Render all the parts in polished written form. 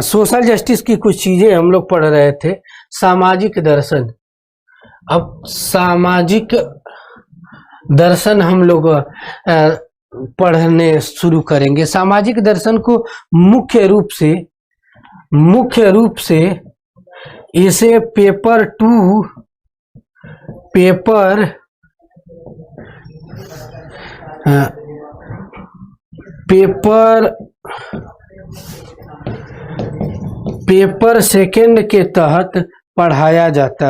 Social justice की कुछ चीजें हम लोग पढ़ रहे थे। सामाजिक दर्शन, अब सामाजिक दर्शन हम लोग पढ़ने शुरू करेंगे। सामाजिक दर्शन को मुख्य रूप से इसे पेपर 2 के तहत पढ़ाया जाता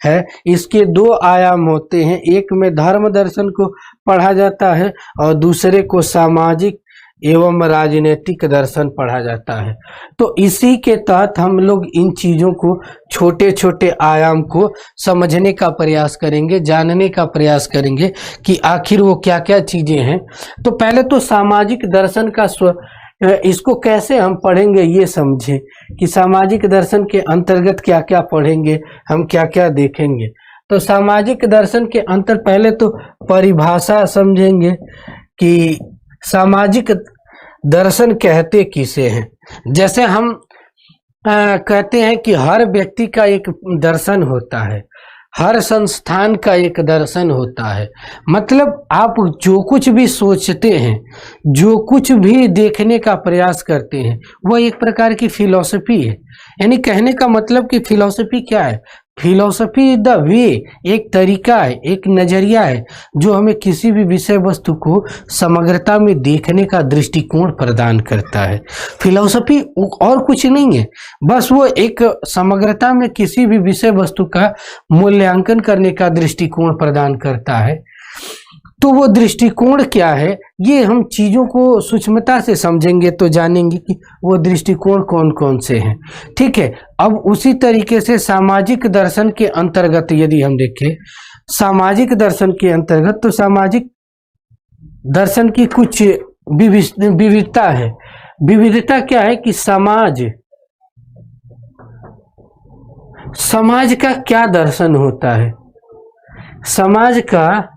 है। इसके 2 आयाम होते हैं, एक में धर्म दर्शन को पढ़ा जाता है और दूसरे को सामाजिक एवं राजनीतिक दर्शन पढ़ा जाता है। तो इसी के तहत हम लोग इन चीजों को, छोटे छोटे आयाम को समझने का प्रयास करेंगे, जानने का प्रयास करेंगे कि आखिर वो क्या क्या चीजें हैं। तो पहले तो सामाजिक दर्शन का इसको कैसे हम पढ़ेंगे ये समझें कि सामाजिक दर्शन के अंतर्गत क्या क्या पढ़ेंगे, हम क्या क्या देखेंगे। तो सामाजिक दर्शन के अंतर पहले तो परिभाषा समझेंगे कि सामाजिक दर्शन कहते किसे हैं। जैसे हम कहते हैं कि हर व्यक्ति का एक दर्शन होता है, हर संस्थान का एक दर्शन होता है। मतलब आप जो कुछ भी सोचते हैं, जो कुछ भी देखने का प्रयास करते हैं, वह एक प्रकार की फिलॉसफी है। यानी कहने का मतलब कि फिलॉसफी क्या है? फिलॉसफी इज द वे, एक तरीका है, एक नजरिया है जो हमें किसी भी विषय वस्तु को समग्रता में देखने का दृष्टिकोण प्रदान करता है। फिलॉसफी और कुछ नहीं है, बस वो एक समग्रता में किसी भी विषय वस्तु का मूल्यांकन करने का दृष्टिकोण प्रदान करता है। तो वो दृष्टिकोण क्या है, ये हम चीजों को सूक्ष्मता से समझेंगे तो जानेंगे कि वो दृष्टिकोण कौन कौन से हैं। ठीक है, अब उसी तरीके से सामाजिक दर्शन के अंतर्गत यदि हम देखें, सामाजिक दर्शन के अंतर्गत, तो सामाजिक दर्शन की कुछ विविधता है। विविधता क्या है कि समाज का क्या दर्शन होता है, समाज का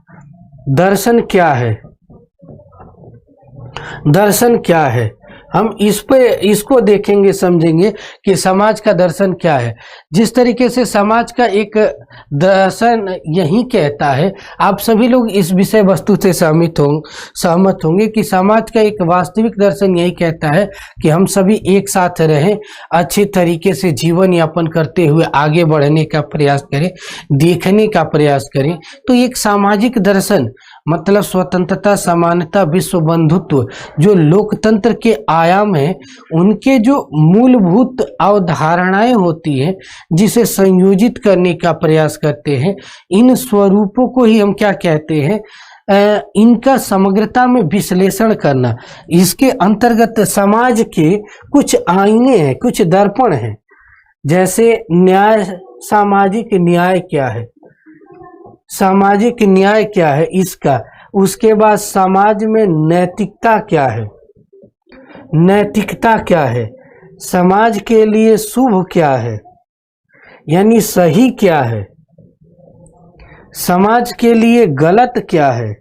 दर्शन क्या है, दर्शन क्या है, हम इसको देखेंगे, समझेंगे कि समाज का दर्शन क्या है। जिस तरीके से समाज का एक दर्शन यही कहता है, आप सभी लोग इस विषय वस्तु से सहमत होंगे कि समाज का एक वास्तविक दर्शन यही कहता है कि हम सभी एक साथ रहें, अच्छे तरीके से जीवन यापन करते हुए आगे बढ़ने का प्रयास करें, देखने का प्रयास करें। तो एक सामाजिक दर्शन मतलब स्वतंत्रता, समानता, विश्व बंधुत्व, जो लोकतंत्र के आयाम हैं, उनके जो मूलभूत अवधारणाएं होती हैं जिसे संयोजित करने का प्रयास करते हैं, इन स्वरूपों को ही हम क्या कहते हैं, इनका समग्रता में विश्लेषण करना। इसके अंतर्गत समाज के कुछ आईने हैं, कुछ दर्पण हैं। जैसे न्याय, सामाजिक न्याय क्या है, सामाजिक न्याय क्या है इसका। उसके बाद समाज में नैतिकता क्या है, नैतिकता क्या है, समाज के लिए शुभ क्या है यानी सही क्या है, समाज के लिए गलत क्या है।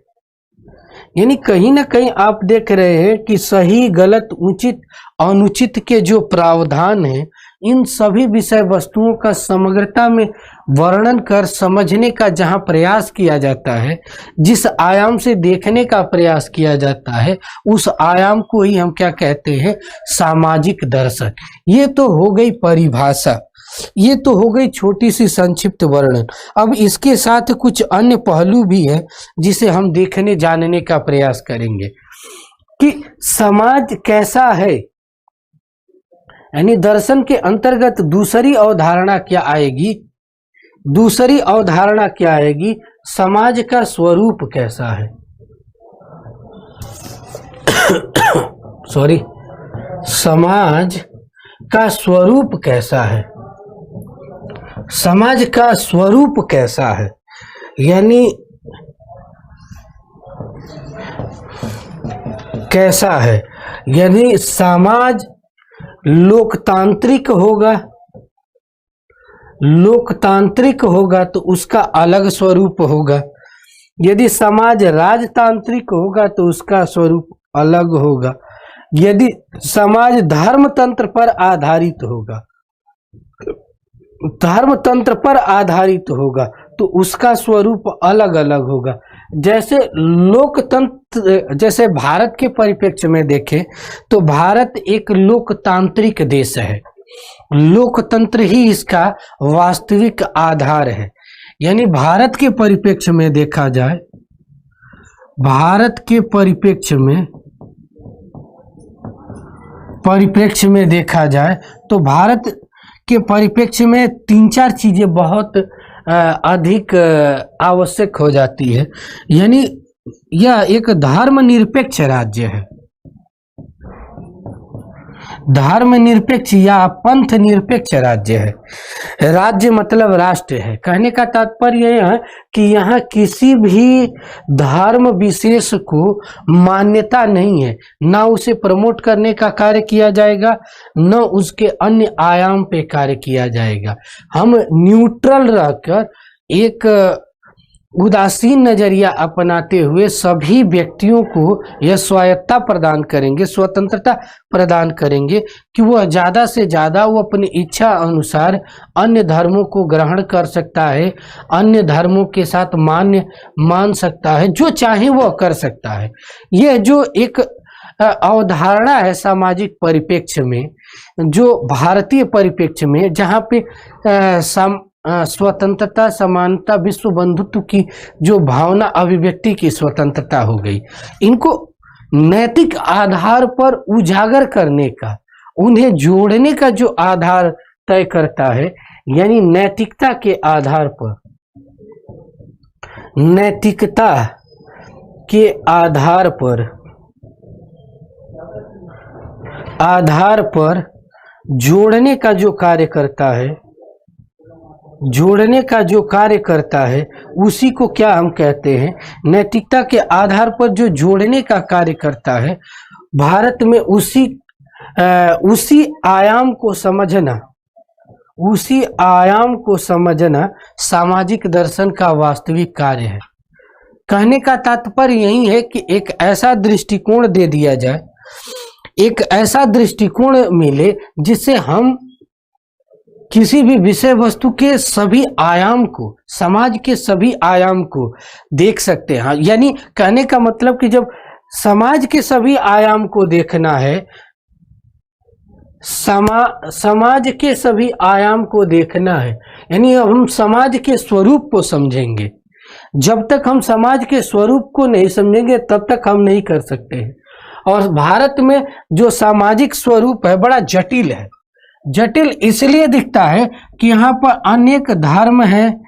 यानी कहीं ना कहीं आप देख रहे हैं कि सही, गलत, उचित, अनुचित के जो प्रावधान हैं, इन सभी विषय वस्तुओं का समग्रता में वर्णन कर समझने का जहां प्रयास किया जाता है, जिस आयाम से देखने का प्रयास किया जाता है, उस आयाम को ही हम क्या कहते हैं, सामाजिक दर्शन। ये तो हो गई परिभाषा, ये तो हो गई छोटी सी संक्षिप्त वर्णन। अब इसके साथ कुछ अन्य पहलू भी है जिसे हम देखने जानने का प्रयास करेंगे कि समाज कैसा है। यानी दर्शन के अंतर्गत दूसरी अवधारणा क्या आएगी, दूसरी अवधारणा क्या आएगी, समाज का स्वरूप कैसा है। सॉरी, समाज का स्वरूप कैसा है, समाज का स्वरूप कैसा है। यानी कैसा है, यानी समाज लोकतांत्रिक होगा, लोकतांत्रिक होगा तो उसका अलग स्वरूप होगा। यदि समाज राजतांत्रिक होगा तो उसका स्वरूप अलग होगा। यदि समाज धर्मतंत्र पर आधारित होगा, धर्मतंत्र पर आधारित होगा तो उसका स्वरूप अलग अलग होगा। जैसे लोकतंत्र, जैसे भारत के परिप्रेक्ष्य में देखें तो भारत एक लोकतांत्रिक देश है, लोकतंत्र ही इसका वास्तविक आधार है। यानी भारत के परिप्रेक्ष्य में देखा जाए, भारत के परिप्रेक्ष्य में देखा जाए तो भारत के परिप्रेक्ष्य में 3-4 चीजें बहुत अधिक आवश्यक हो जाती है। यानी यह एक धर्मनिरपेक्ष राज्य है, धर्मनिरपेक्ष या पंथ निरपेक्ष राज्य है। राज्य मतलब राष्ट्र है। कहने का तात्पर्य यह है कि यहाँ किसी भी धर्म विशेष को मान्यता नहीं है, ना उसे प्रमोट करने का कार्य किया जाएगा, न उसके अन्य आयाम पे कार्य किया जाएगा। हम न्यूट्रल रहकर एक उदासीन नजरिया अपनाते हुए सभी व्यक्तियों को यह स्वायत्तता प्रदान करेंगे, स्वतंत्रता प्रदान करेंगे कि वह ज़्यादा से ज़्यादा वो अपनी इच्छा अनुसार अन्य धर्मों को ग्रहण कर सकता है, अन्य धर्मों के साथ मान सकता है, जो चाहे वह कर सकता है। यह जो एक अवधारणा है सामाजिक परिप्रेक्ष्य में, जो भारतीय परिप्रेक्ष्य में, जहाँ पे स्वतंत्रता, समानता, विश्व बंधुत्व की जो भावना, अभिव्यक्ति की स्वतंत्रता हो गई, इनको नैतिक आधार पर उजागर करने का, उन्हें जोड़ने का जो आधार तय करता है, यानी नैतिकता के आधार पर, नैतिकता के आधार पर जोड़ने का जो कार्य करता है, जोड़ने का जो कार्य करता है, उसी को क्या हम कहते हैं? नैतिकता के आधार पर जो जोड़ने का कार्य करता है, भारत में उसी आयाम को समझना, उसी आयाम को समझना सामाजिक दर्शन का वास्तविक कार्य है। कहने का तात्पर्य यही है कि एक ऐसा दृष्टिकोण दे दिया जाए, एक ऐसा दृष्टिकोण मिले जिससे हम किसी भी विषय वस्तु के सभी आयाम को, समाज के सभी आयाम को देख सकते हैं। यानी कहने का मतलब कि जब समाज के सभी आयाम को देखना है, समाज के सभी आयाम को देखना है, यानी हम समाज के स्वरूप को समझेंगे। जब तक हम समाज के स्वरूप को नहीं समझेंगे तब तक हम नहीं कर सकते हैं। और भारत में जो सामाजिक स्वरूप है बड़ा जटिल है। जटिल इसलिए दिखता है कि यहाँ पर अनेक धर्म हैं,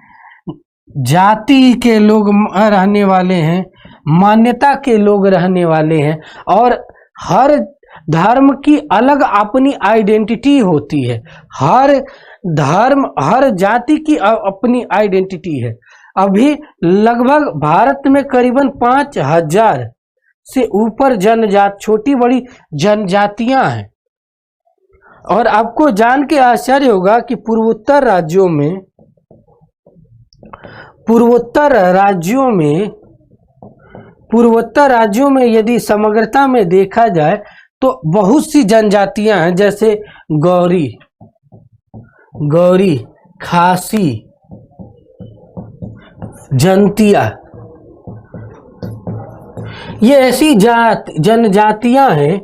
जाति के लोग रहने वाले हैं, मान्यता के लोग रहने वाले हैं, और हर धर्म की अलग अपनी आइडेंटिटी होती है। हर धर्म, हर जाति की अपनी आइडेंटिटी है। अभी लगभग भारत में करीबन 5000 से ऊपर छोटी बड़ी जनजातियां हैं। और आपको जान के आश्चर्य होगा कि पूर्वोत्तर राज्यों में यदि समग्रता में देखा जाए तो बहुत सी जनजातियां हैं, जैसे गौरी, खासी, जंतिया। ये ऐसी जनजातियां हैं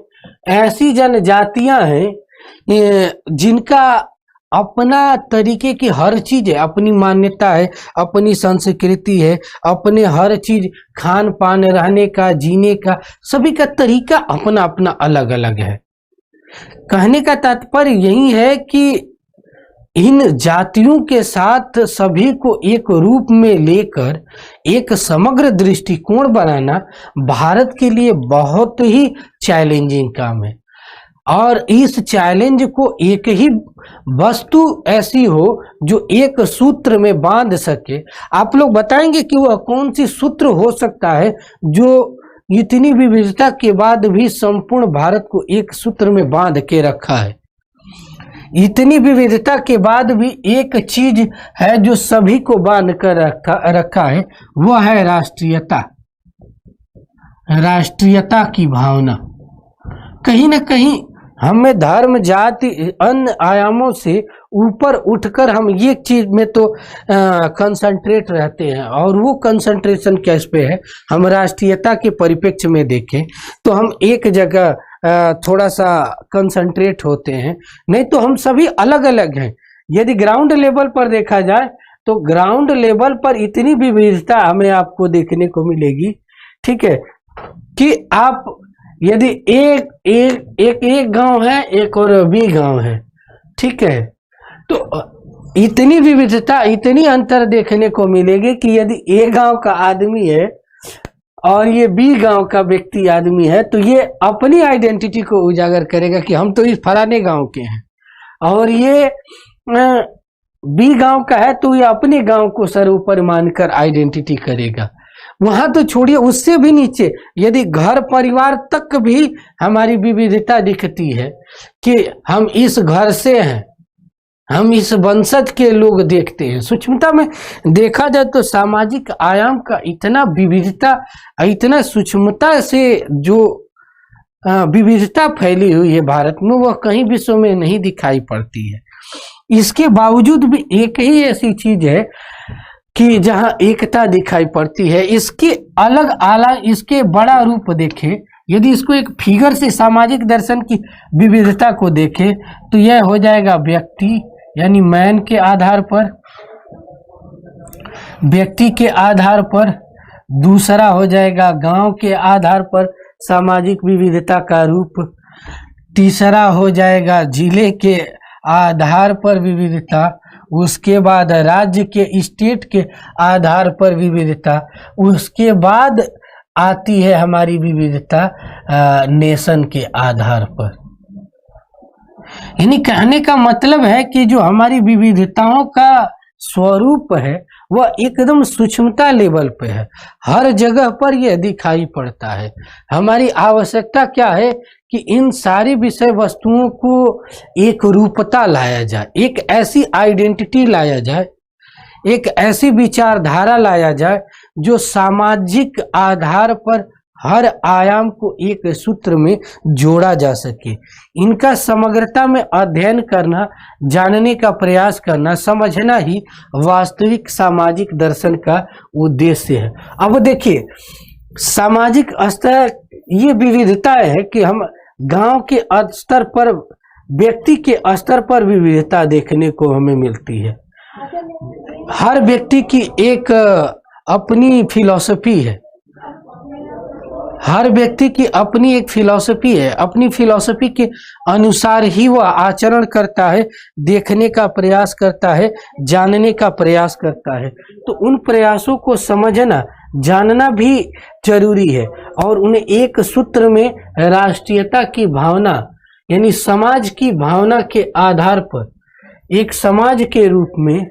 जिनका अपना तरीके की हर चीज है, अपनी मान्यता है, अपनी संस्कृति है, अपने हर चीज, खान पान, रहने का, जीने का, सभी का तरीका अपना अपना अलग अलग है। कहने का तात्पर्य यही है कि इन जातियों के साथ सभी को एक रूप में लेकर एक समग्र दृष्टिकोण बनाना भारत के लिए बहुत ही चैलेंजिंग काम है। और इस चैलेंज को एक ही वस्तु ऐसी हो जो एक सूत्र में बांध सके। आप लोग बताएंगे कि वह कौन सी सूत्र हो सकता है जो इतनी विविधता के बाद भी संपूर्ण भारत को एक सूत्र में बांध के रखा है। इतनी विविधता के बाद भी एक चीज है जो सभी को बांध कर रखा है, वह है राष्ट्रीयता, राष्ट्रीयता की भावना। कहीं ना कहीं हमें धर्म जाति अन्य आयामों से ऊपर उठकर हम ये चीज में तो कंसंट्रेट रहते हैं, और वो कंसंट्रेशन किस पे है, हम राष्ट्रीयता के परिप्रेक्ष्य में देखें तो हम एक जगह थोड़ा सा कंसंट्रेट होते हैं, नहीं तो हम सभी अलग अलग हैं। यदि ग्राउंड लेवल पर देखा जाए तो ग्राउंड लेवल पर इतनी विविधता हमें आपको देखने को मिलेगी, ठीक है, कि आप यदि एक गांव है, एक और बी गांव है, ठीक है, तो इतनी विविधता, इतनी अंतर देखने को मिलेगी कि यदि ए गांव का आदमी है और ये बी गांव का व्यक्ति आदमी है तो ये अपनी आइडेंटिटी को उजागर करेगा कि हम तो इस फलाने गांव के हैं, और ये बी गांव का है तो ये अपने गांव को सर ऊपर मानकर आइडेंटिटी करेगा। वहां तो छोड़िए, उससे भी नीचे यदि घर परिवार तक भी हमारी विविधता दिखती है कि हम इस घर से हैं, हम इस वंशज के लोग देखते हैं। सूक्ष्मता में देखा जाए तो सामाजिक आयाम का इतना विविधता, इतना सूक्ष्मता से जो विविधता फैली हुई है भारत में, वह कहीं विश्व में नहीं दिखाई पड़ती है। इसके बावजूद भी एक ही ऐसी चीज है कि जहां एकता दिखाई पड़ती है। इसके अलग आला, इसके बड़ा रूप देखें, यदि इसको एक फिगर से सामाजिक दर्शन की विविधता को देखें तो यह हो जाएगा व्यक्ति यानी मैन के आधार पर, व्यक्ति के आधार पर, दूसरा हो जाएगा गांव के आधार पर सामाजिक विविधता का रूप, तीसरा हो जाएगा जिले के आधार पर विविधता, उसके बाद राज्य के स्टेट के आधार पर विविधता, उसके बाद आती है हमारी विविधता नेशन के आधार पर। यानी कहने का मतलब है कि जो हमारी विविधताओं का स्वरूप है वह एकदम सूक्ष्मता लेवल पे है, हर जगह पर यह दिखाई पड़ता है। हमारी आवश्यकता क्या है कि इन सारी विषय वस्तुओं को एक रूपता लाया जाए, एक ऐसी आइडेंटिटी लाया जाए, एक ऐसी विचारधारा लाया जाए जो सामाजिक आधार पर हर आयाम को एक सूत्र में जोड़ा जा सके। इनका समग्रता में अध्ययन करना, जानने का प्रयास करना, समझना ही वास्तविक सामाजिक दर्शन का उद्देश्य है। अब देखिए, सामाजिक स्तर, ये विविधता है कि हम गांव के स्तर पर, व्यक्ति के स्तर पर विविधता देखने को हमें मिलती है। हर व्यक्ति की एक अपनी फिलॉसफी है, हर व्यक्ति की अपनी एक फिलॉसफी है, अपनी फिलॉसफी के अनुसार ही वह आचरण करता है, देखने का प्रयास करता है, जानने का प्रयास करता है। तो उन प्रयासों को समझना, जानना भी जरूरी है, और उन्हें एक सूत्र में राष्ट्रीयता की भावना यानी समाज की भावना के आधार पर एक समाज के रूप में,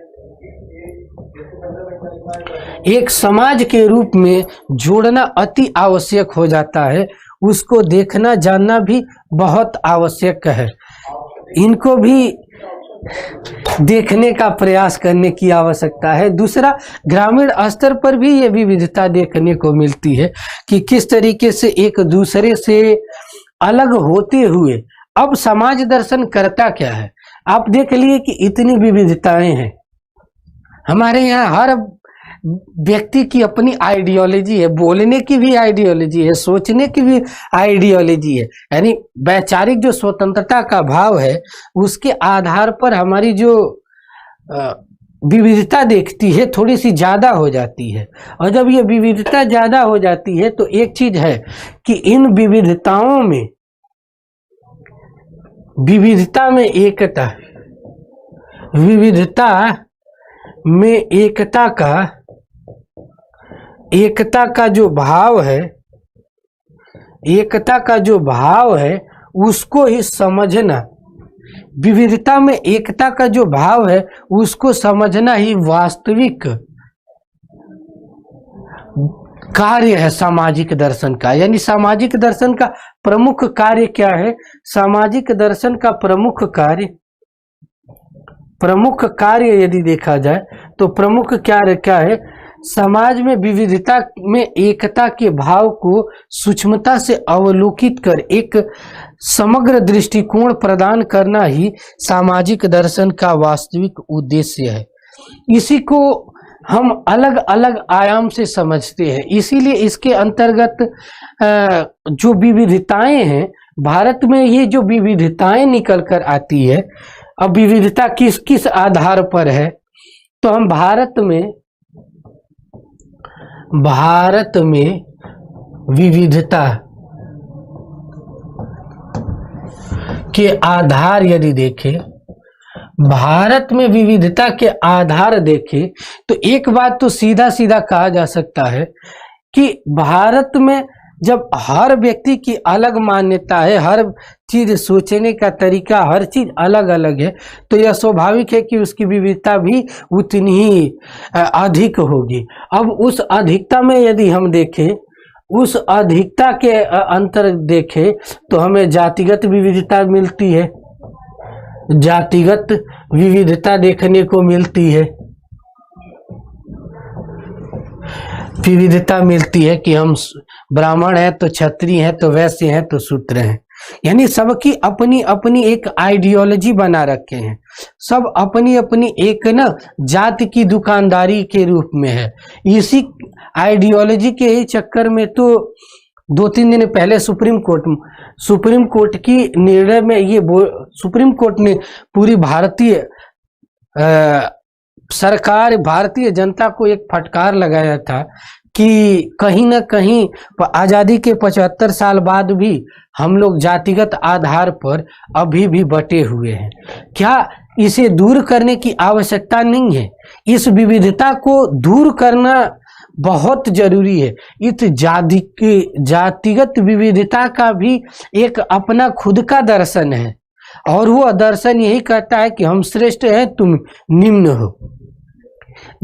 एक समाज के रूप में जोड़ना अति आवश्यक हो जाता है। उसको देखना जानना भी बहुत आवश्यक है। इनको भी देखने का प्रयास करने की आवश्यकता है। दूसरा, ग्रामीण स्तर पर भी ये विविधता देखने को मिलती है कि किस तरीके से एक दूसरे से अलग होते हुए अब समाज दर्शन करता क्या है। आप देख लिए कि इतनी विविधताएं हैं हमारे यहाँ, हर व्यक्ति की अपनी आइडियोलॉजी है, बोलने की भी आइडियोलॉजी है, सोचने की भी आइडियोलॉजी है। यानी वैचारिक जो स्वतंत्रता का भाव है उसके आधार पर हमारी जो विविधता देखती है थोड़ी सी ज्यादा हो जाती है। और जब ये विविधता ज्यादा हो जाती है तो एक चीज है कि इन विविधताओं में, विविधता में एकता, विविधता में एकता का जो भाव है, एकता का जो भाव है उसको ही समझना, विविधता में एकता का जो भाव है उसको समझना ही वास्तविक कार्य है सामाजिक दर्शन का। यानी सामाजिक दर्शन का प्रमुख कार्य क्या है? सामाजिक दर्शन का प्रमुख कार्य यदि देखा जाए तो प्रमुख कार्य क्या है समाज में विविधता में एकता के भाव को सूक्ष्मता से अवलोकित कर एक समग्र दृष्टिकोण प्रदान करना ही सामाजिक दर्शन का वास्तविक उद्देश्य है। इसी को हम अलग अलग आयाम से समझते हैं, इसीलिए इसके अंतर्गत जो विविधताएं हैं, भारत में ये जो विविधताएं निकल कर आती है, अब विविधता किस किस आधार पर है, तो हम भारत में विविधता के आधार यदि देखें, भारत में विविधता के आधार देखें तो एक बात तो सीधा सीधा कहा जा सकता है कि भारत में जब हर व्यक्ति की अलग मान्यता है, हर चीज सोचने का तरीका, हर चीज अलग अलग है, तो यह स्वाभाविक है कि उसकी विविधता भी उतनी ही अधिक होगी। अब उस अधिकता में यदि हम देखें, उस अधिकता के अंतर देखें तो हमें जातिगत विविधता मिलती है, जातिगत विविधता देखने को मिलती है, विविधता मिलती है कि हम ब्राह्मण हैं तो क्षत्रिय हैं तो वैश्य हैं तो शूद्र हैं, यानी सबकी अपनी अपनी एक आइडियोलॉजी बना रखे हैं, सब अपनी अपनी एक ना जाति की दुकानदारी के रूप में है। इसी आइडियोलॉजी के ही चक्कर में तो 2-3 दिन पहले सुप्रीम कोर्ट की निर्णय में ये सुप्रीम कोर्ट ने पूरी भारतीय सरकार, भारतीय जनता को एक फटकार लगाया था कि कहीं ना कहीं आजादी के 75 साल बाद भी हम लोग जातिगत आधार पर अभी भी बटे हुए हैं। क्या इसे दूर करने की आवश्यकता नहीं है? इस विविधता को दूर करना बहुत जरूरी है। इस जातिगत विविधता का भी एक अपना खुद का दर्शन है, और वो दर्शन यही कहता है कि हम श्रेष्ठ हैं, तुम निम्न हो।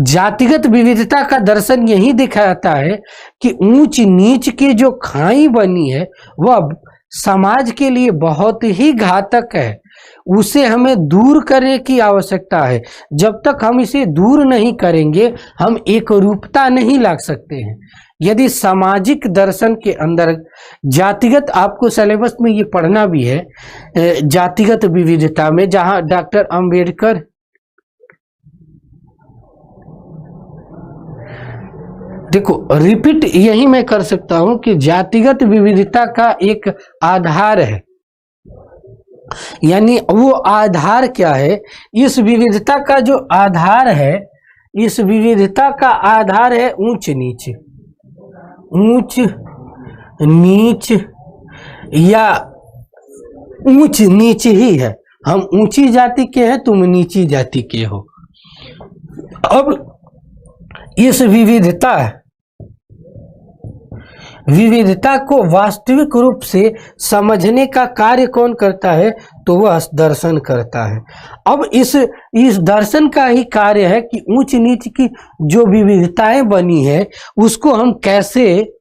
जातिगत विविधता का दर्शन यही दिखाता है कि ऊंच नीच की जो खाई बनी है वह समाज के लिए बहुत ही घातक है, उसे हमें दूर करने की आवश्यकता है। जब तक हम इसे दूर नहीं करेंगे हम एक रूपता नहीं ला सकते हैं। यदि सामाजिक दर्शन के अंदर जातिगत, आपको सिलेबस में ये पढ़ना भी है, जातिगत विविधता में, जहां डॉक्टर अंबेडकर देखो रिपीट यही मैं कर सकता हूं कि जातिगत विविधता का एक आधार है, यानी वो आधार क्या है? इस विविधता का जो आधार है, इस विविधता का आधार है ऊंच नीच, ऊंच नीच या ऊंच नीच ही है। हम ऊंची जाति के हैं, तुम नीची जाति के हो। अब इस विविधता को वास्तविक रूप से समझने का कार्य कौन करता है? तो वह दर्शन करता है। अब इस दर्शन का ही कार्य है कि ऊंच नीच की जो विविधताएं बनी है उसको हम कैसे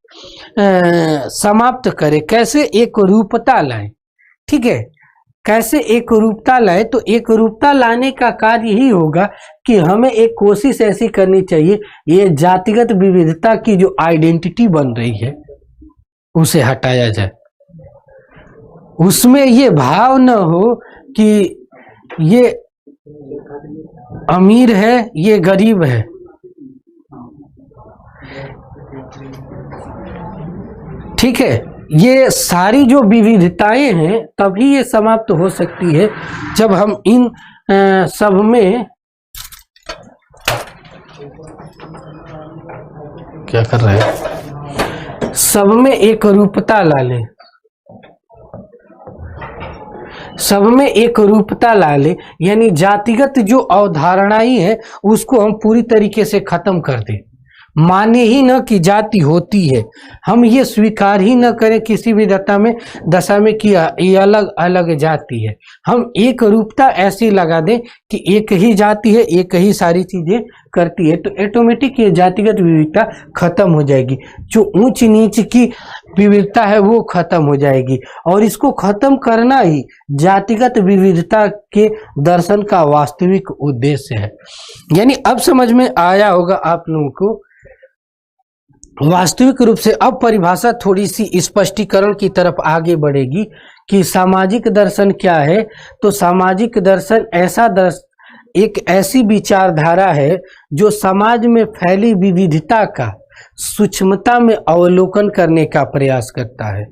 समाप्त करें, कैसे एक रूपता लाएं। ठीक है, कैसे एक रूपता लाए? तो एक रूपता लाने का कार्य ही होगा कि हमें एक कोशिश ऐसी करनी चाहिए, ये जातिगत विविधता की जो आइडेंटिटी बन रही है उसे हटाया जाए। उसमें ये भाव न हो कि ये अमीर है, ये गरीब है। ठीक है, ये सारी जो विविधताएं हैं तभी ये समाप्त हो सकती है जब हम इन सब में क्या कर रहे हैं, सब में एक रूपता ला लें, सब में एक रूपता ला ले, यानी जातिगत जो अवधारणाएं है उसको हम पूरी तरीके से खत्म कर दें। माने ही न कि जाति होती है, हम ये स्वीकार ही न करें किसी भी दशा में कि ये अलग अलग जाति है। हम एक रूपता ऐसी लगा दें कि एक ही जाति है, एक ही सारी चीजें करती है, तो ऑटोमेटिक ये जातिगत विविधता खत्म हो जाएगी। जो ऊंच नीच की विविधता है वो खत्म हो जाएगी, और इसको खत्म करना ही जातिगत विविधता के दर्शन का वास्तविक उद्देश्य है। यानी अब समझ में आया होगा आप लोगों को वास्तविक रूप से अब परिभाषा थोड़ी सी स्पष्टीकरण की तरफ आगे बढ़ेगी कि सामाजिक दर्शन क्या है। तो सामाजिक दर्शन एक ऐसी विचारधारा है जो समाज में फैली विविधता का सूक्ष्मता में अवलोकन करने का प्रयास करता है।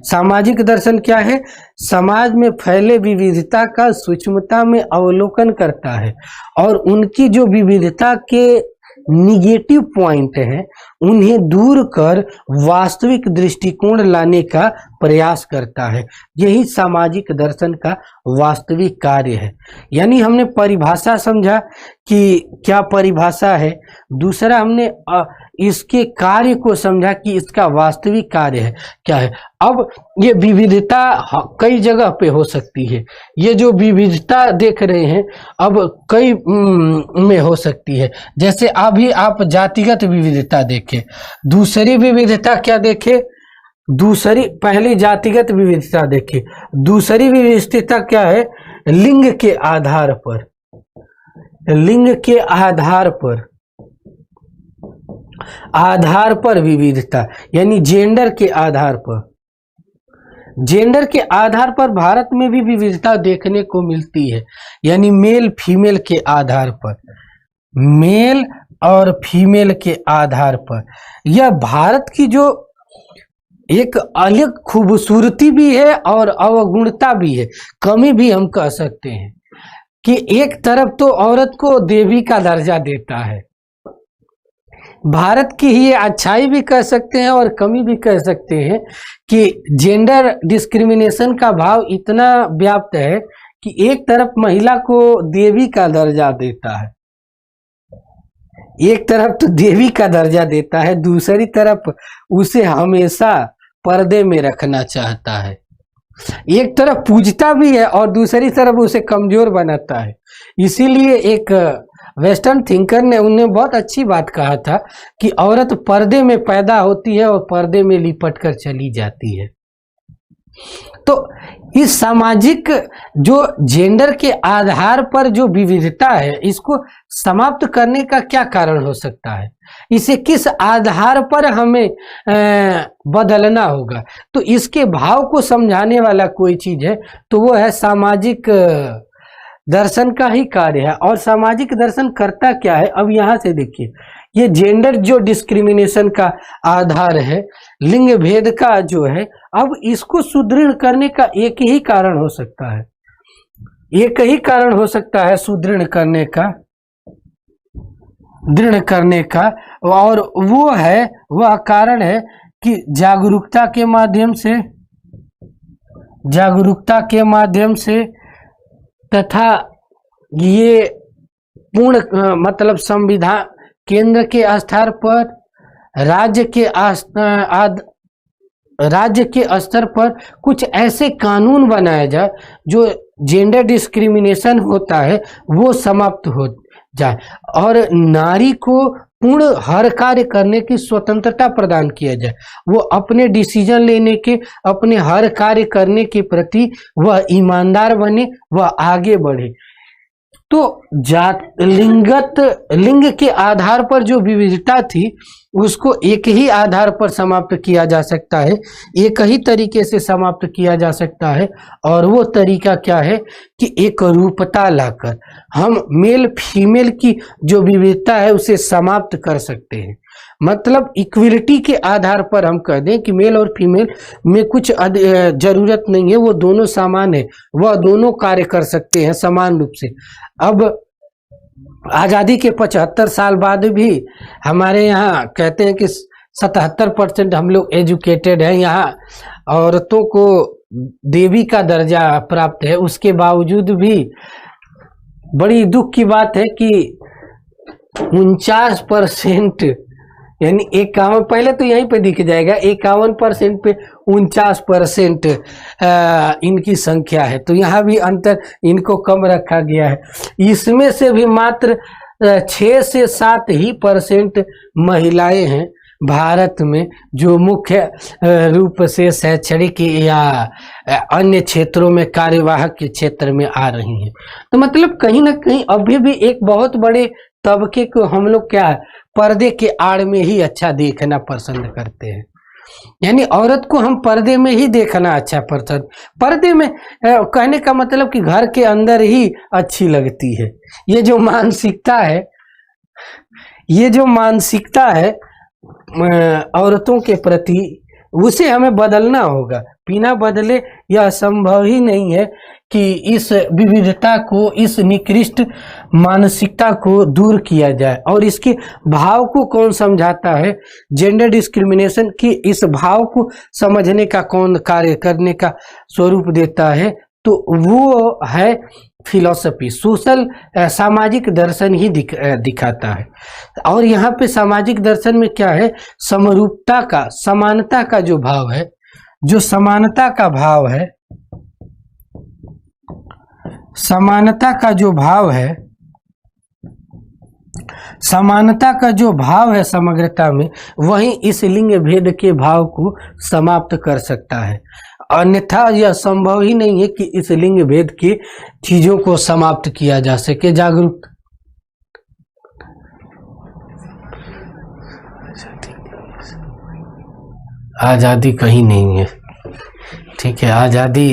सामाजिक दर्शन क्या है? समाज में फैले विविधता का सूक्ष्मता में अवलोकन करता है और उनकी जो विविधता के निगेटिव पॉइंट हैं उन्हें दूर कर वास्तविक दृष्टिकोण लाने का प्रयास करता है। यही सामाजिक दर्शन का वास्तविक कार्य है। यानी हमने परिभाषा समझा कि क्या परिभाषा है, दूसरा हमने इसके कार्य को समझा कि इसका वास्तविक कार्य है क्या है। अब ये विविधता कई जगह पे हो सकती है, ये जो विविधता देख रहे हैं अब कई में हो सकती है। जैसे अभी आप जातिगत विविधता देखें, दूसरी विविधता क्या देखें, दूसरी पहली जातिगत विविधता देखें, दूसरी विविधता क्या है, लिंग के आधार पर, लिंग के आधार पर विविधता, यानी जेंडर के आधार पर, जेंडर के आधार पर भारत में भी विविधता देखने को मिलती है। यानी मेल फीमेल के आधार पर, मेल और फीमेल के आधार पर, यह भारत की जो एक अलग खूबसूरती भी है और अवगुणता भी है, कमी भी हम कह सकते हैं कि एक तरफ तो औरत को देवी का दर्जा देता है, भारत की ये अच्छाई भी कह सकते हैं और कमी भी कह सकते हैं कि जेंडर डिस्क्रिमिनेशन का भाव इतना व्याप्त है कि एक तरफ महिला को देवी का दर्जा देता है, एक तरफ तो देवी का दर्जा देता है, दूसरी तरफ उसे हमेशा पर्दे में रखना चाहता है, एक तरफ पूजता भी है और दूसरी तरफ उसे कमजोर बनाता है। इसीलिए एक वेस्टर्न थिंकर ने उन्हें बहुत अच्छी बात कहा था कि औरत पर्दे में पैदा होती है और पर्दे में लिपट कर चली जाती है। तो इस सामाजिक जो जेंडर के आधार पर जो विविधता है, इसको समाप्त करने का क्या कारण हो सकता है, इसे किस आधार पर हमें बदलना होगा। तो इसके भाव को समझाने वाला कोई चीज है तो वो है सामाजिक दर्शन का ही कार्य है। और सामाजिक दर्शन करता क्या है, अब यहाँ से देखिए, ये जेंडर जो डिस्क्रिमिनेशन का आधार है, लिंग भेद का जो है, अब इसको सुदृढ़ करने का एक ही कारण हो सकता है, एक ही कारण हो सकता है सुदृढ़ करने का, दृढ़ करने का, और वो है, वह कारण है कि जागरूकता के माध्यम से तथा ये पूर्ण मतलब संविधान केंद्र के स्तर पर, राज्य के स्तर पर कुछ ऐसे कानून बनाया जाए जो जेंडर डिस्क्रिमिनेशन होता है वो समाप्त हो जाए और नारी को पूर्ण हर कार्य करने की स्वतंत्रता प्रदान किया जाए। वो अपने डिसीजन लेने के, अपने हर कार्य करने के प्रति वह ईमानदार बने, वह आगे बढ़े। तो लिंग के आधार पर जो विविधता थी उसको एक ही आधार पर समाप्त किया जा सकता है, एक ही तरीके से समाप्त किया जा सकता है, और वो तरीका क्या है कि एक रूपता लाकर हम मेल फीमेल की जो विविधता है उसे समाप्त कर सकते हैं। मतलब इक्विलिटी के आधार पर हम कह दें कि मेल और फीमेल में कुछ जरूरत नहीं है, वो दोनों समान है, वह दोनों कार्य कर सकते हैं समान रूप से। अब आज़ादी के 75 साल बाद भी हमारे यहाँ कहते हैं कि 77% हम लोग एजुकेटेड हैं, यहाँ औरतों को देवी का दर्जा प्राप्त है, उसके बावजूद भी बड़ी दुख की बात है कि 49% यानी 51, पहले तो यहीं पे दिख जाएगा 51% पे 49% इनकी संख्या है, तो यहाँ भी अंतर इनको कम रखा गया है। इसमें से भी मात्र 6 से 7 ही % महिलाएं हैं भारत में जो मुख्य रूप से शैक्षणिक या अन्य क्षेत्रों में कार्यवाहक के क्षेत्र में आ रही हैं। तो मतलब कहीं ना कहीं अभी भी एक बहुत बड़े तबके को हम लोग क्या पर्दे के आड़ में ही अच्छा देखना पसंद करते हैं। यानी औरत को हम पर्दे में ही देखना अच्छा पसंद, पर्दे में कहने का मतलब कि घर के अंदर ही अच्छी लगती है। ये जो मानसिकता है, ये जो मानसिकता है औरतों के प्रति, उसे हमें बदलना होगा। बिना बदले यह संभव ही नहीं है कि इस विविधता को, इस निकृष्ट मानसिकता को दूर किया जाए। और इसके भाव को कौन समझाता है? जेंडर डिस्क्रिमिनेशन की इस भाव को समझने का कौन कार्य करने का स्वरूप देता है? तो वो है फिलॉसफी, सोशल सामाजिक दर्शन ही दिखाता है। और यहाँ पे सामाजिक दर्शन में क्या है? समरूपता का, समानता का जो भाव है, जो समानता का भाव है, समानता का जो भाव है, समानता का जो भाव है समग्रता में, वही इस लिंग भेद के भाव को समाप्त कर सकता है। अन्यथा यह संभव ही नहीं है कि इस लिंग भेद की चीजों को समाप्त किया जा सके। जागरूक आजादी कहीं नहीं है, ठीक है। आजादी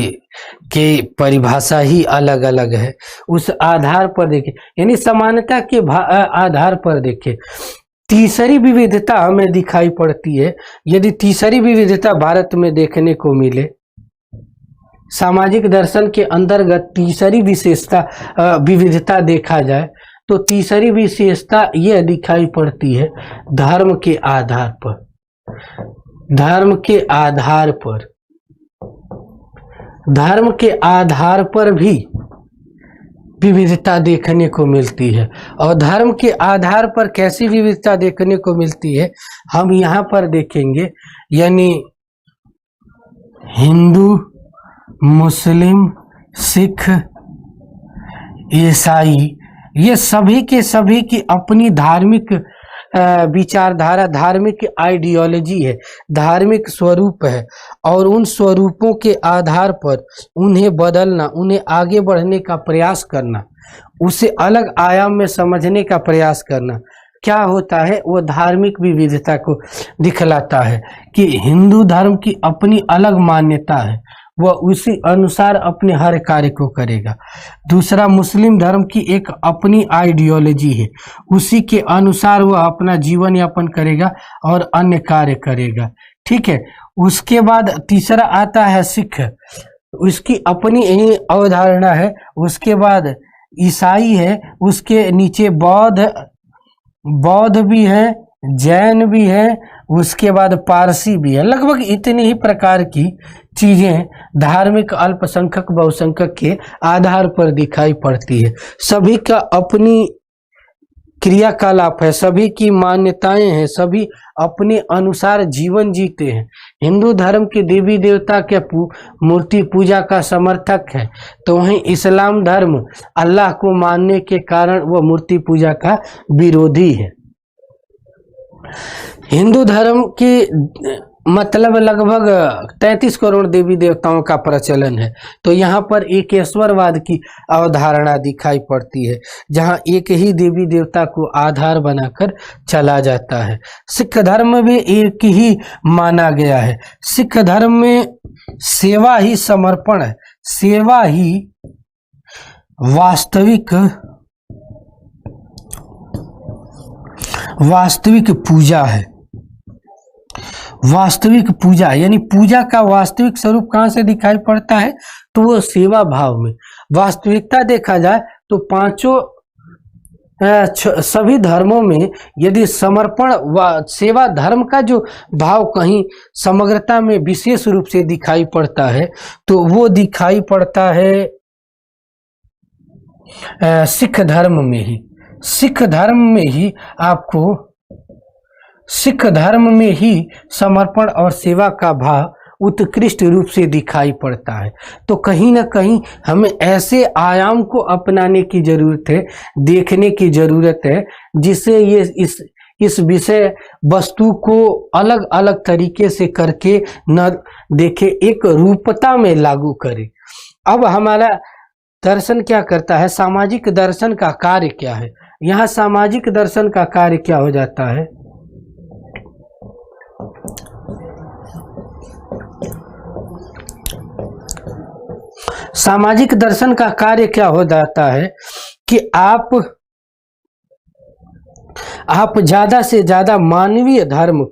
की परिभाषा ही अलग अलग है। उस आधार पर देखिए, यानी समानता के आधार पर देखिए, तीसरी विविधता हमें दिखाई पड़ती है। यदि तीसरी विविधता भारत में देखने को मिले, सामाजिक दर्शन के अंतर्गत तीसरी विशेषता विविधता देखा जाए, तो तीसरी विशेषता यह दिखाई पड़ती है धर्म के आधार पर। धर्म के आधार पर, धर्म के आधार पर भी विविधता देखने को मिलती है। और धर्म के आधार पर कैसी विविधता देखने को मिलती है, हम यहाँ पर देखेंगे। यानी हिंदू, मुस्लिम, सिख, ईसाई, ये सभी के सभी की अपनी धार्मिक विचारधारा, धार्मिक आइडियोलॉजी है, धार्मिक स्वरूप है। और उन स्वरूपों के आधार पर उन्हें बदलना, उन्हें आगे बढ़ने का प्रयास करना, उसे अलग आयाम में समझने का प्रयास करना क्या होता है? वो धार्मिक विविधता को दिखलाता है कि हिंदू धर्म की अपनी अलग मान्यता है, वह उसी अनुसार अपने हर कार्य को करेगा। दूसरा, मुस्लिम धर्म की एक अपनी आइडियोलॉजी है, उसी के अनुसार वह अपना जीवन यापन करेगा और अन्य कार्य करेगा, ठीक है। उसके बाद तीसरा आता है सिख, उसकी अपनी अवधारणा है। उसके बाद ईसाई है, उसके नीचे बौद्ध भी है, जैन भी है, उसके बाद पारसी भी है। लगभग इतनी ही प्रकार की चीजें धार्मिक अल्पसंख्यक बहुसंख्यक के आधार पर दिखाई पड़ती है। सभी का अपनी क्रियाकलाप है, सभी की मान्यताएं हैं, सभी अपने अनुसार जीवन जीते हैं। हिंदू धर्म के देवी देवता के मूर्ति पूजा का समर्थक है, तो वहीं इस्लाम धर्म अल्लाह को मानने के कारण वह मूर्ति पूजा का विरोधी है। हिंदू धर्म की मतलब लगभग 33 करोड़ देवी देवताओं का प्रचलन है, तो यहाँ पर एकेश्वरवाद की अवधारणा दिखाई पड़ती है, जहाँ एक ही देवी देवता को आधार बनाकर चला जाता है। सिख धर्म में एक ही माना गया है। सिख धर्म में सेवा ही समर्पण है, सेवा ही वास्तविक पूजा है। वास्तविक पूजा यानी पूजा का वास्तविक स्वरूप कहाँ से दिखाई पड़ता है? तो वो सेवा भाव में। वास्तविकता देखा जाए तो पांचों सभी धर्मों में यदि समर्पण व सेवा धर्म का जो भाव कहीं समग्रता में विशेष रूप से दिखाई पड़ता है, तो वो दिखाई पड़ता है सिख धर्म में ही। सिख धर्म में ही आपको, सिख धर्म में ही समर्पण और सेवा का भाव उत्कृष्ट रूप से दिखाई पड़ता है। तो कहीं ना कहीं हमें ऐसे आयाम को अपनाने की जरूरत है, देखने की जरूरत है, जिससे ये इस विषय वस्तु को अलग अलग तरीके से करके न देखे, एक रूपता में लागू करे। अब हमारा दर्शन क्या करता है? सामाजिक दर्शन का कार्य क्या है? यहाँ सामाजिक दर्शन का कार्य क्या हो जाता है? सामाजिक दर्शन का कार्य क्या हो जाता है कि आप ज्यादा से ज्यादा मानवीय धर्म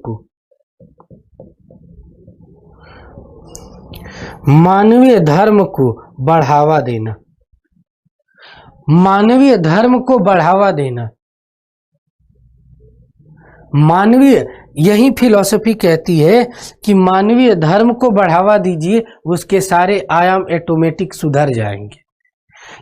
को बढ़ावा देना, मानवीय धर्म को बढ़ावा देना, मानवीय, यही फिलॉसफी कहती है कि मानवीय धर्म को बढ़ावा दीजिए, उसके सारे आयाम ऑटोमेटिक सुधर जाएंगे।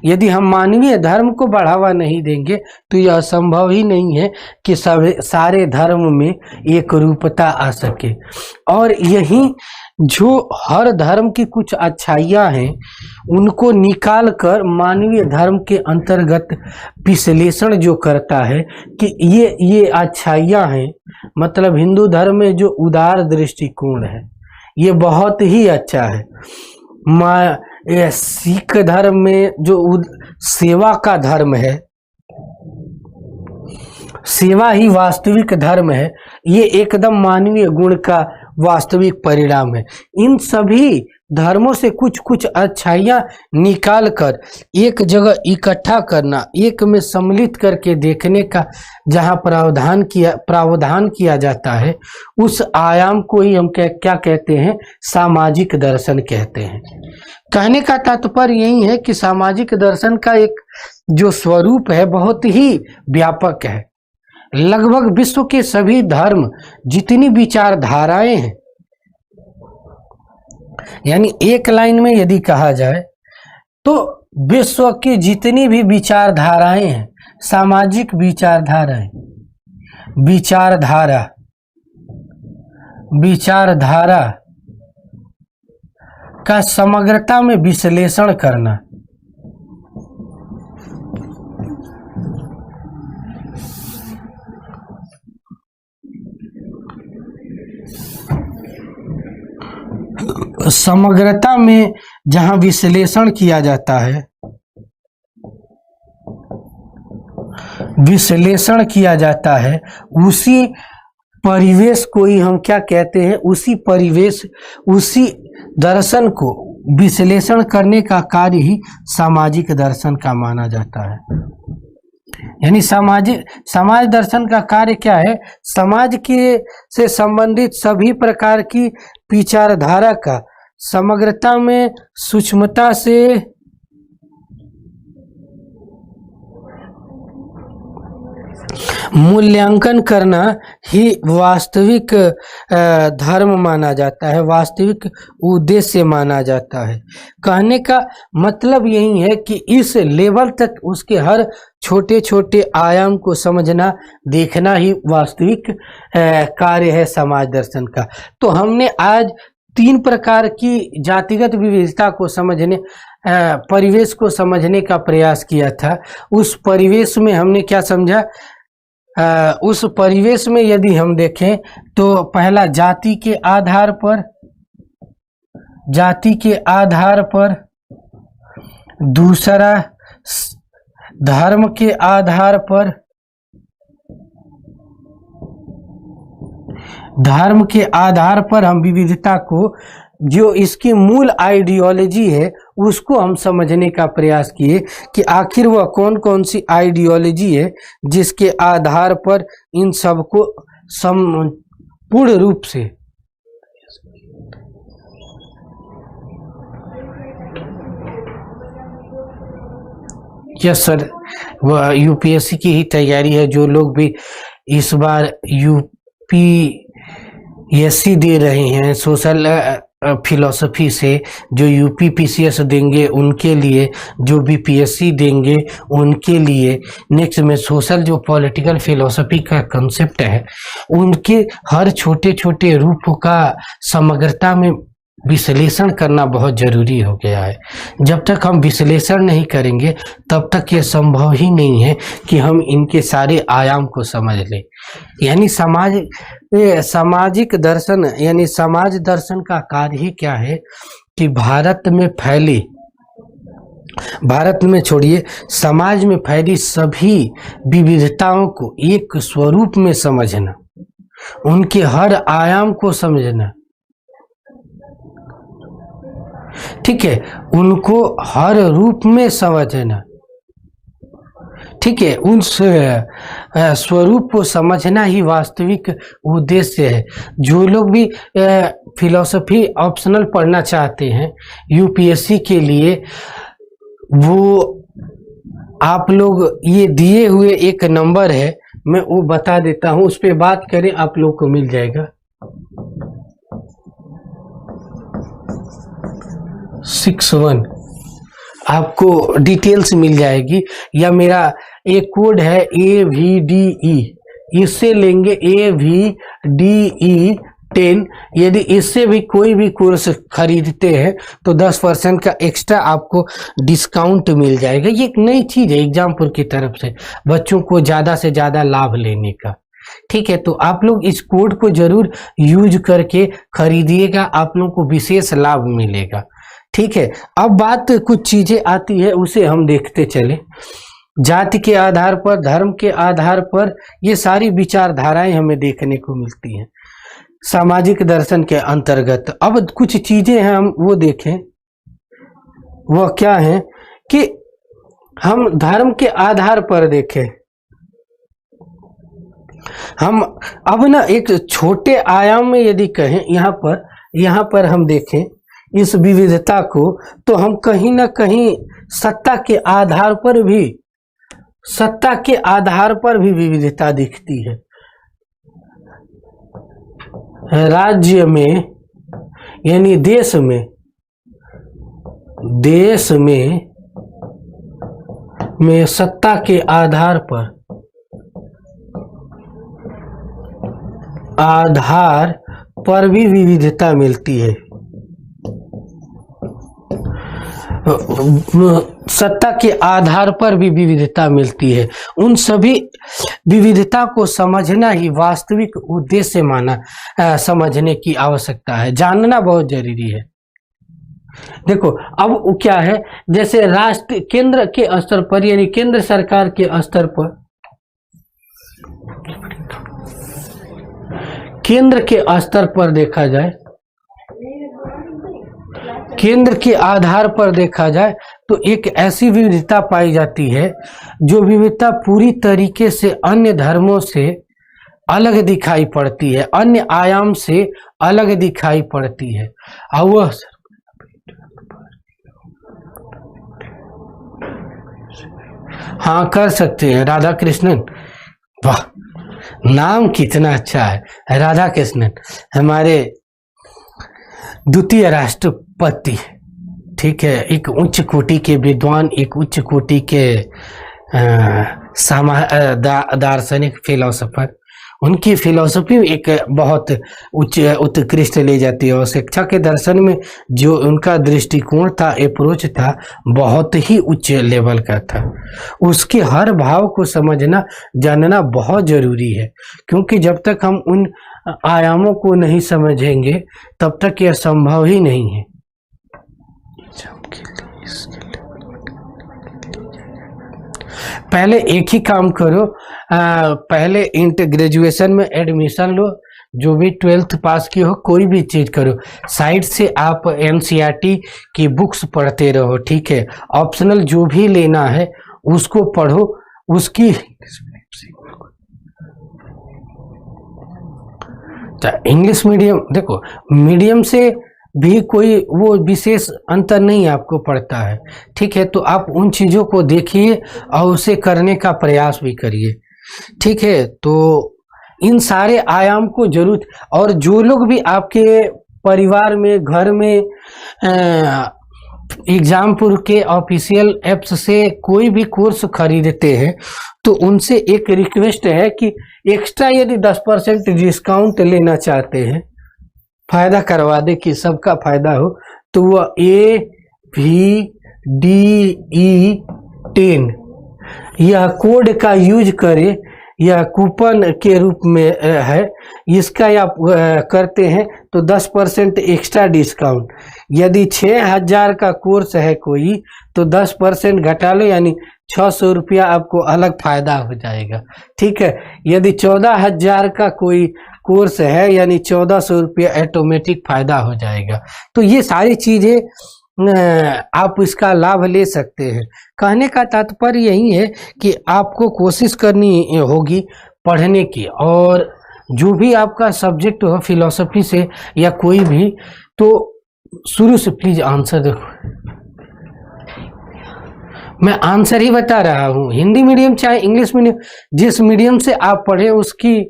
यदि हम मानवीय धर्म को बढ़ावा नहीं देंगे तो यह संभव ही नहीं है कि सारे धर्म में एक रूपता आ सके। और यही जो हर धर्म की कुछ अच्छाइयाँ हैं उनको निकाल कर मानवीय धर्म के अंतर्गत विश्लेषण जो करता है कि ये अच्छाइयाँ हैं, मतलब हिंदू धर्म में जो उदार दृष्टिकोण है ये बहुत ही अच्छा है। सिख धर्म में जो सेवा का धर्म है, सेवा ही वास्तविक धर्म है, ये एकदम मानवीय गुण का वास्तविक परिणाम है। इन सभी धर्मों से कुछ कुछ अच्छाइयाँ निकाल कर एक जगह इकट्ठा करना, एक में सम्मिलित करके देखने का जहाँ प्रावधान किया जाता है, उस आयाम को ही हम क्या कहते हैं? सामाजिक दर्शन कहते हैं। कहने का तात्पर्य यही है कि सामाजिक दर्शन का एक जो स्वरूप है बहुत ही व्यापक है। लगभग विश्व के सभी धर्म, जितनी विचारधाराएं हैं, यानी एक लाइन में यदि कहा जाए तो विश्व की जितनी भी विचारधाराएं हैं, सामाजिक विचारधारा का समग्रता में विश्लेषण करना, समग्रता में जहां विश्लेषण किया जाता है, उसी परिवेश को ही हम क्या कहते हैं? उसी परिवेश, उसी दर्शन को विश्लेषण करने का कार्य ही सामाजिक दर्शन का माना जाता है। यानी समाज दर्शन का कार्य क्या है? समाज के से संबंधित सभी प्रकार की विचारधारा का समग्रता में सूक्ष्मता से मूल्यांकन करना ही वास्तविक धर्म माना जाता है, वास्तविक उद्देश्य माना जाता है। कहने का मतलब यही है कि इस लेवल तक उसके हर छोटे छोटे आयाम को समझना, देखना ही वास्तविक कार्य है समाज दर्शन का। तो हमने आज 3 प्रकार की जातिगत विविधता को समझने, परिवेश को समझने का प्रयास किया था। उस परिवेश में हमने क्या समझा? उस परिवेश में यदि हम देखें तो पहला जाति के आधार पर, दूसरा धर्म के आधार पर, हम विविधता को, जो इसकी मूल आइडियोलॉजी है उसको हम समझने का प्रयास किए कि आखिर वह कौन कौन सी आइडियोलॉजी है जिसके आधार पर इन सबको पूर्ण रूप से यस सर, वह यूपीएससी की ही तैयारी है। जो लोग भी इस बार यूपीएससी दे रहे हैं सोशल फिलॉसफी से, जो यूपीपीसीएस देंगे उनके लिए, जो बीपीएससी देंगे उनके लिए, नेक्स्ट में सोशल जो पॉलिटिकल फिलॉसफी का कंसेप्ट है उनके हर छोटे छोटे रूपों का समग्रता में विश्लेषण करना बहुत जरूरी हो गया है। जब तक हम विश्लेषण नहीं करेंगे तब तक ये संभव ही नहीं है कि हम इनके सारे आयाम को समझ लें। यानी सामाजिक दर्शन यानी समाज दर्शन का कार्य ही क्या है कि भारत में फैली भारत में छोड़िए, समाज में फैली सभी विविधताओं को एक स्वरूप में समझना, उनके हर आयाम को समझना, ठीक है, उनको हर रूप में समझना, ठीक है, उन स्वरूप को समझना ही वास्तविक उद्देश्य है। जो लोग भी फिलॉसफी ऑप्शनल पढ़ना चाहते हैं यूपीएससी के लिए, वो आप लोग ये दिए हुए एक नंबर है, मैं वो बता देता हूँ, उस पर बात करें, आप लोग को मिल जाएगा 61, आपको डिटेल्स मिल जाएगी। या मेरा एक कोड है AVDE, इससे लेंगे AVDE 10। यदि इससे भी कोई भी कोर्स खरीदते हैं तो 10% का एक्स्ट्रा आपको डिस्काउंट मिल जाएगा। ये एक नई चीज है एग्जामपुर की तरफ से, बच्चों को ज्यादा से ज्यादा लाभ लेने का, ठीक है। तो आप लोग इस कोड को जरूर यूज करके खरीदिएगा, आप लोगों को विशेष लाभ मिलेगा, ठीक है। अब बात कुछ चीजें आती है, उसे हम देखते चले। जाति के आधार पर, धर्म के आधार पर ये सारी विचारधाराएं हमें देखने को मिलती हैं सामाजिक दर्शन के अंतर्गत। अब कुछ चीजें हैं, हम वो देखें, वो क्या है कि हम धर्म के आधार पर देखें। हम अब ना एक छोटे आयाम में यदि कहें, यहाँ पर हम देखें इस विविधता को, तो हम कहीं ना कहीं सत्ता के आधार पर भी विविधता दिखती है। राज्य में यानी देश में सत्ता के आधार पर भी विविधता मिलती है। सत्ता के आधार पर भी विविधता मिलती है। उन सभी विविधता को समझना ही वास्तविक उद्देश्य समझने की आवश्यकता है, जानना बहुत जरूरी है। देखो अब क्या है, जैसे राष्ट्र केंद्र के स्तर पर यानी केंद्र सरकार के स्तर पर, केंद्र के स्तर पर देखा जाए, केंद्र के आधार पर देखा जाए तो एक ऐसी विविधता पाई जाती है जो विविधता पूरी तरीके से अन्य धर्मों से अलग दिखाई पड़ती है, अन्य आयाम से अलग दिखाई पड़ती है। और वह हाँ कर सकते हैं, राधा कृष्णन, वाह नाम कितना अच्छा है, राधा कृष्णन हमारे द्वितीय राष्ट्रपति, ठीक है, एक उच्च कोटि के विद्वान, एक उच्च कोटि के दार्शनिक फिलोसोफर। उनकी फिलोसफी एक बहुत उत्कृष्ट ले जाती है, और शिक्षा के दर्शन में जो उनका दृष्टिकोण था, अप्रोच था, बहुत ही उच्च लेवल का था। उसके हर भाव को समझना जानना बहुत जरूरी है, क्योंकि जब तक हम उन आयामों को नहीं समझेंगे तब तक यह संभव ही नहीं है। पहले एक ही काम करो, पहले ग्रेजुएशन में एडमिशन लो, जो भी 12th पास की हो, कोई भी चीज करो, साइड से आप NCERT की बुक्स पढ़ते रहो, ठीक है। ऑप्शनल जो भी लेना है उसको पढ़ो, उसकी इंग्लिश मीडियम, देखो मीडियम से भी कोई वो विशेष अंतर नहीं आपको पड़ता है, ठीक है। तो आप उन चीजों को देखिए और उसे करने का प्रयास भी करिए, ठीक है। तो इन सारे आयाम को जरूर, और जो लोग भी आपके परिवार में, घर में एग्जामपुर के ऑफिशियल ऐप्स से कोई भी कोर्स खरीदते हैं तो उनसे एक रिक्वेस्ट है कि एक्स्ट्रा यदि 10% डिस्काउंट लेना चाहते हैं, फायदा करवा दे कि सबका फायदा हो, तो वह AVDE 10 यह कोड का यूज करे, यह कूपन के रूप में है, इसका आप करते हैं तो 10% एक्स्ट्रा डिस्काउंट। यदि 6,000 का कोर्स है कोई तो 10% घटा लो, यानी 600 रुपया आपको अलग फायदा हो जाएगा। ठीक है, यदि 14,000 का कोई कोर्स है यानी 1400 रुपया ऑटोमेटिक फायदा हो जाएगा। तो ये सारी चीजें आप इसका लाभ ले सकते हैं। कहने का तात्पर्य यही है कि आपको कोशिश करनी होगी पढ़ने की, और जो भी आपका सब्जेक्ट हो फिलॉसफी से या कोई भी, तो शुरू से प्लीज आंसर देखो, मैं आंसर ही बता रहा हूँ। हिंदी मीडियम चाहे इंग्लिश मीडियम, जिस मीडियम से आप पढ़े उसकी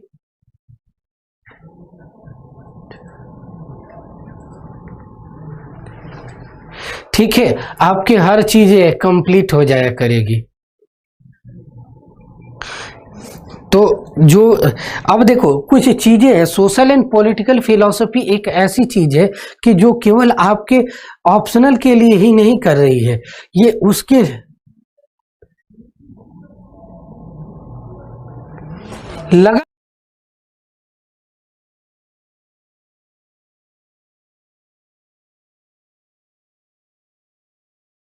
ठीक है, आपकी हर चीजें कंप्लीट हो जाया करेगी। तो जो अब देखो कुछ चीजें हैं, सोशल एंड पॉलिटिकल फिलॉसफी एक ऐसी चीज है कि जो केवल आपके ऑप्शनल के लिए ही नहीं कर रही है, ये उसके लगा